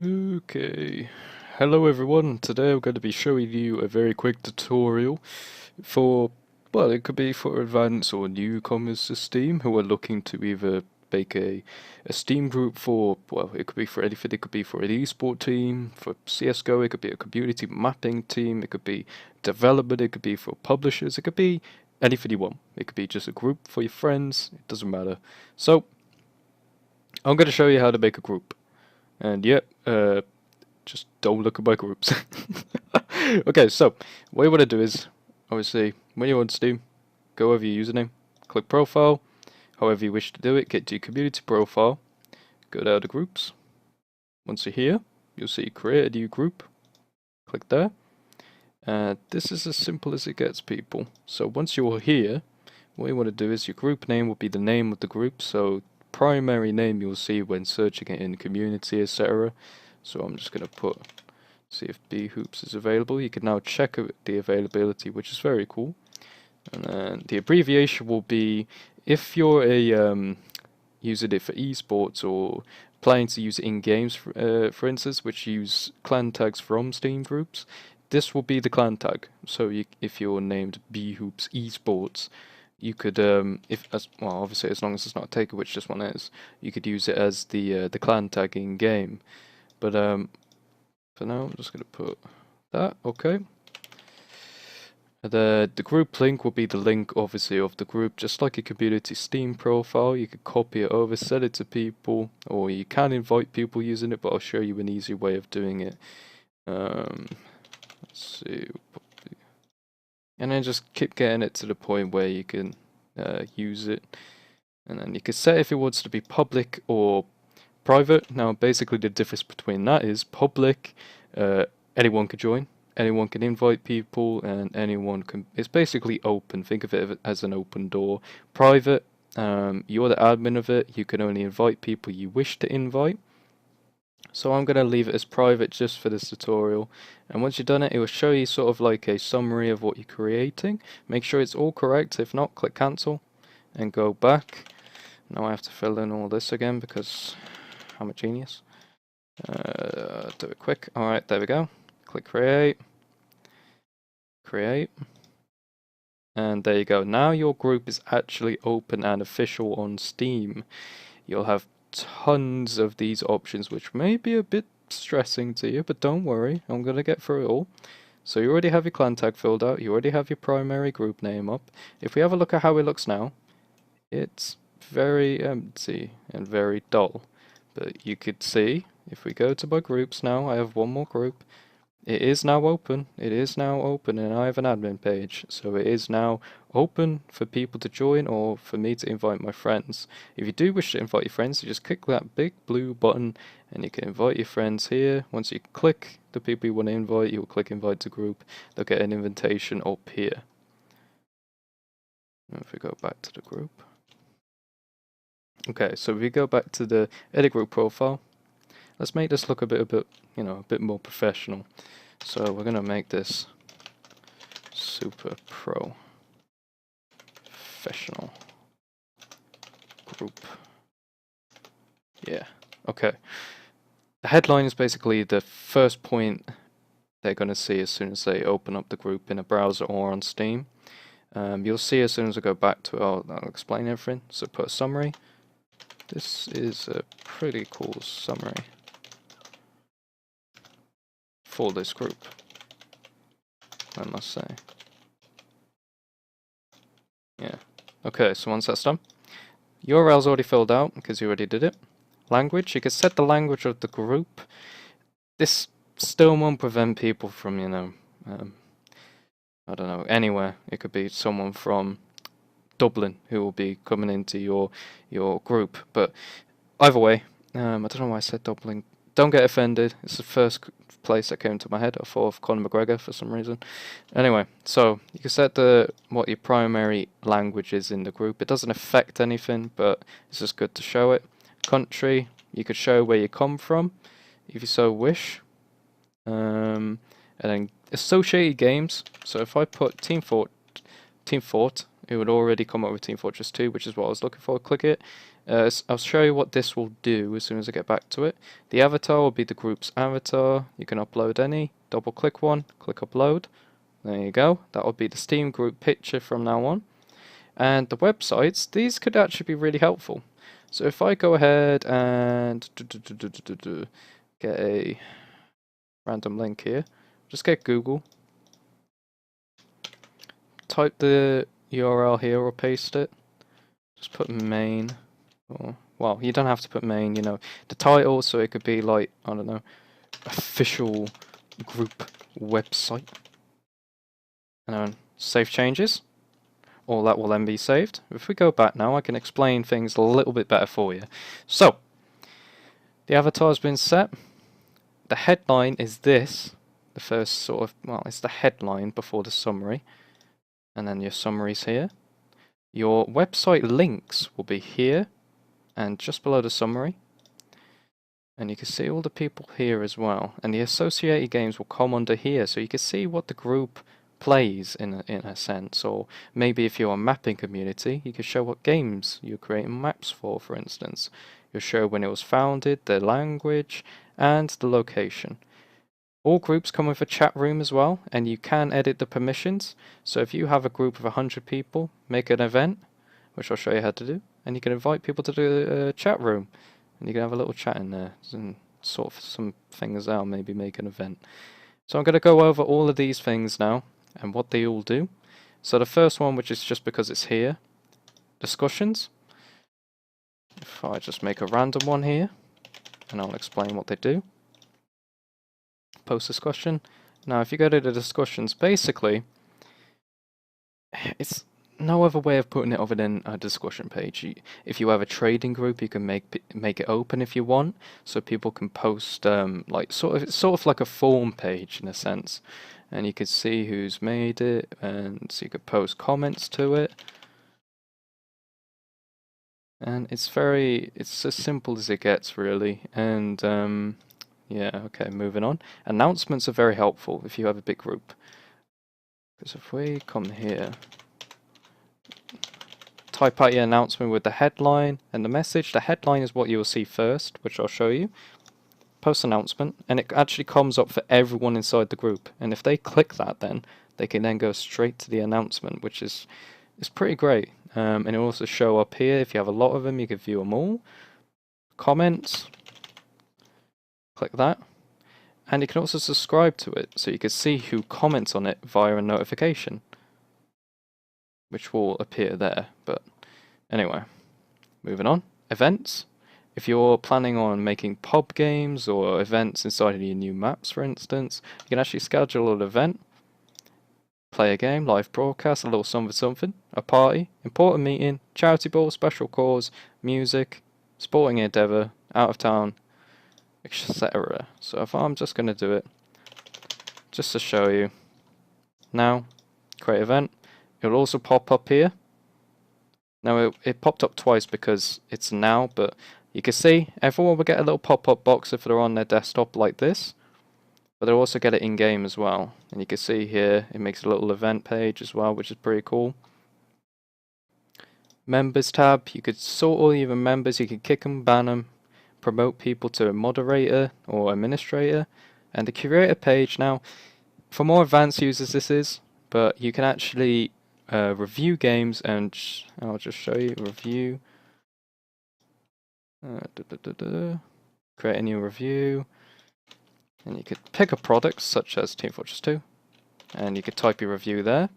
Okay, hello everyone. Today I'm going to be showing you a very quick tutorial for, well, it could be for advanced or newcomers to Steam who are looking to either make a Steam group for, well, it could be for anything. It could be for an esport team, for CSGO, it could be a community mapping team, it could be development, it could be for publishers, it could be anything you want. It could be just a group for your friends, it doesn't matter. So, I'm going to show you how to make a group. And yep, just don't look at my groups. Okay, so what you want to do is, obviously, when you're on Steam, go over your username, click profile, however you wish to do it, get to your community profile, go down to groups. Once you're here, you'll see create a new group, click there. This is as simple as it gets, people. So once you're here, what you want to do is your group name will be the name of the group, so primary name you'll see when searching it in community, etc. So I'm just going to put, see if bhoops is available. You can now check the availability, which is very cool. And then the abbreviation will be, if you're using it for esports or planning to use it in games, for instance, which use clan tags from Steam groups, this will be the clan tag. So if you're named bhoops esports, you could, well, obviously as long as it's not a taker, which this one is, you could use it as the clan tag in game. But for now, I'm just gonna put that. Okay. The group link will be the link, obviously, of the group, just like a community Steam profile. You could copy it over, send it to people, or you can invite people using it, but I'll show you an easy way of doing it. Let's see. And then just keep getting it to the point where you can use it. And then you can set if it wants to be public or private. Now, basically, the difference between that is public, anyone can join. Anyone can invite people, and anyone can. It's basically open. Think of it as an open door. Private, you're the admin of it. You can only invite people you wish to invite. So I'm going to leave it as private just for this tutorial. And once you've done it, it will show you sort of like a summary of what you're creating. Make sure it's all correct. If not, click cancel and go back. Now I have to fill in all this again because I'm a genius. Do it quick. Alright, there we go. Click create. Create. And there you go. Now your group is actually open and official on Steam. You'll have tons of these options, which may be a bit stressing to you, but don't worry, I'm going to get through it all. So you already have your clan tag filled out, you already have your primary group name up. If we have a look at how it looks now, it's very empty and very dull. But you could see, if we go to my groups now, I have one more group. It is now open. It is now open, and I have an admin page. So it is now open for people to join or for me to invite my friends. If you do wish to invite your friends, you just click that big blue button and you can invite your friends here. Once you click the people you want to invite, you'll click invite to group. They'll get an invitation up here. And if we go back to the group. Okay, so if we go back to the edit group profile, let's make this look a bit more professional. So we're gonna make this super professional group. Yeah. Okay. The headline is basically the first point they're gonna see as soon as they open up the group in a browser or on Steam. You'll see as soon as I go back to it, I'll explain everything. So put a summary. This is a pretty cool summary for this group, I must say. Yeah. Okay, so once that's done, URL's already filled out because you already did it. Language, you can set the language of the group. This still won't prevent people from, I don't know, anywhere. It could be someone from Dublin who will be coming into your group. But either way, I don't know why I said Dublin. Don't get offended. It's the first place that came to my head. I thought of Conor McGregor for some reason. Anyway, so you can set what your primary language is in the group. It doesn't affect anything, but it's just good to show it. Country, you could show where you come from, if you so wish. And then associated games. So if I put Team Fort, it would already come up with Team Fortress 2, which is what I was looking for. Click it. I'll show you what this will do as soon as I get back to it. The avatar will be the group's avatar. You can upload any. Double click one, click upload. There you go. That will be the Steam group picture from now on. And the websites, these could actually be really helpful. So if I go ahead and get a random link here, just get Google, type the URL here or paste it, just put main, or, well, you don't have to put main, you know, the title, so it could be like, I don't know, official group website, and then save changes. All that will then be saved. If we go back now, I can explain things a little bit better for you. So, the avatar has been set. The headline is this. The first sort of, well, it's the headline before the summary. And then your summary's here. Your website links will be here and just below the summary. And you can see all the people here as well. And the associated games will come under here, so you can see what the group plays in a sense, or maybe if you're a mapping community, you can show what games you're creating maps for instance. You'll show when it was founded, the language, and the location. All groups come with a chat room as well, and you can edit the permissions. So if you have a group of 100 people, make an event, which I'll show you how to do, and you can invite people to the chat room, and you can have a little chat in there, and sort of some things out, maybe make an event. So I'm going to go over all of these things now, and what they all do. So the first one, which is just because it's here, discussions. If I just make a random one here, and I'll explain what they do. Post discussion. Now if you go to the discussions, basically, it's no other way of putting it other than a discussion page. If you have a trading group, you can make it open if you want, so people can post like sort of like a form page in a sense, and you can see who's made it, and so you could post comments to it. And it's as simple as it gets really. And yeah, okay, moving on. Announcements are very helpful if you have a big group, because if we come here, type out your announcement with the headline and the message. The headline is what you will see first, which I'll show you. Post announcement, and it actually comes up for everyone inside the group, and if they click that, then they can then go straight to the announcement, which is pretty great. And it'll also show up here. If you have a lot of them, you can view them all. Comments, click that, and you can also subscribe to it, so you can see who comments on it via a notification, which will appear there. But anyway, moving on. Events. If you're planning on making pub games or events inside of your new maps, for instance, you can actually schedule an event, play a game, live broadcast, a little something, a party, important meeting, charity ball, special cause, music, sporting endeavour, out of town, etc. So if I'm just going to do it, just to show you, now, create event, it'll also pop up here. Now it popped up twice because it's now, but you can see everyone will get a little pop-up box if they're on their desktop like this, but they'll also get it in-game as well. And you can see here it makes a little event page as well, which is pretty cool. Members tab, you could sort all your members, you can kick them, ban them, promote people to a moderator or administrator. And the curator page, now for more advanced users this is, but you can actually review games, and I'll just show you review. Create a new review, and you could pick a product such as Team Fortress 2, and you could type your review there.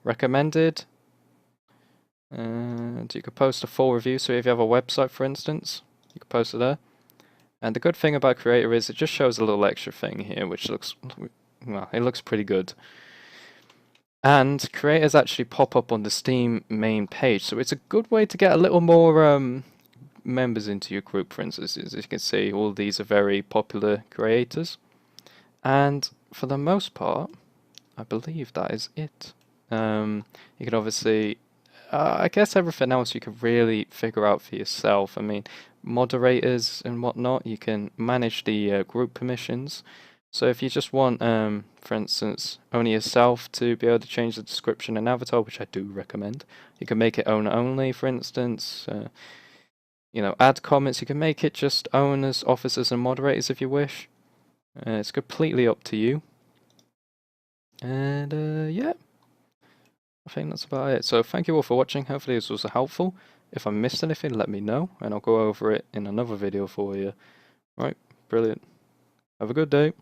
Recommended, and you could post a full review. So if you have a website, for instance, you could post it there. And the good thing about Creator is it just shows a little extra thing here, which looks, well, it looks pretty good. And creators actually pop up on the Steam main page, so it's a good way to get a little more members into your group, for instance. As you can see, all these are very popular creators. And for the most part, I believe that is it. You can obviously, I guess everything else you can really figure out for yourself. I mean, moderators and whatnot, you can manage the group permissions. So if you just want, for instance, only yourself to be able to change the description and avatar, which I do recommend, you can make it owner only, for instance. add comments. You can make it just owners, officers, and moderators if you wish. It's completely up to you. And yeah, I think that's about it. So thank you all for watching. Hopefully this was helpful. If I missed anything, let me know, and I'll go over it in another video for you. Right, brilliant. Have a good day.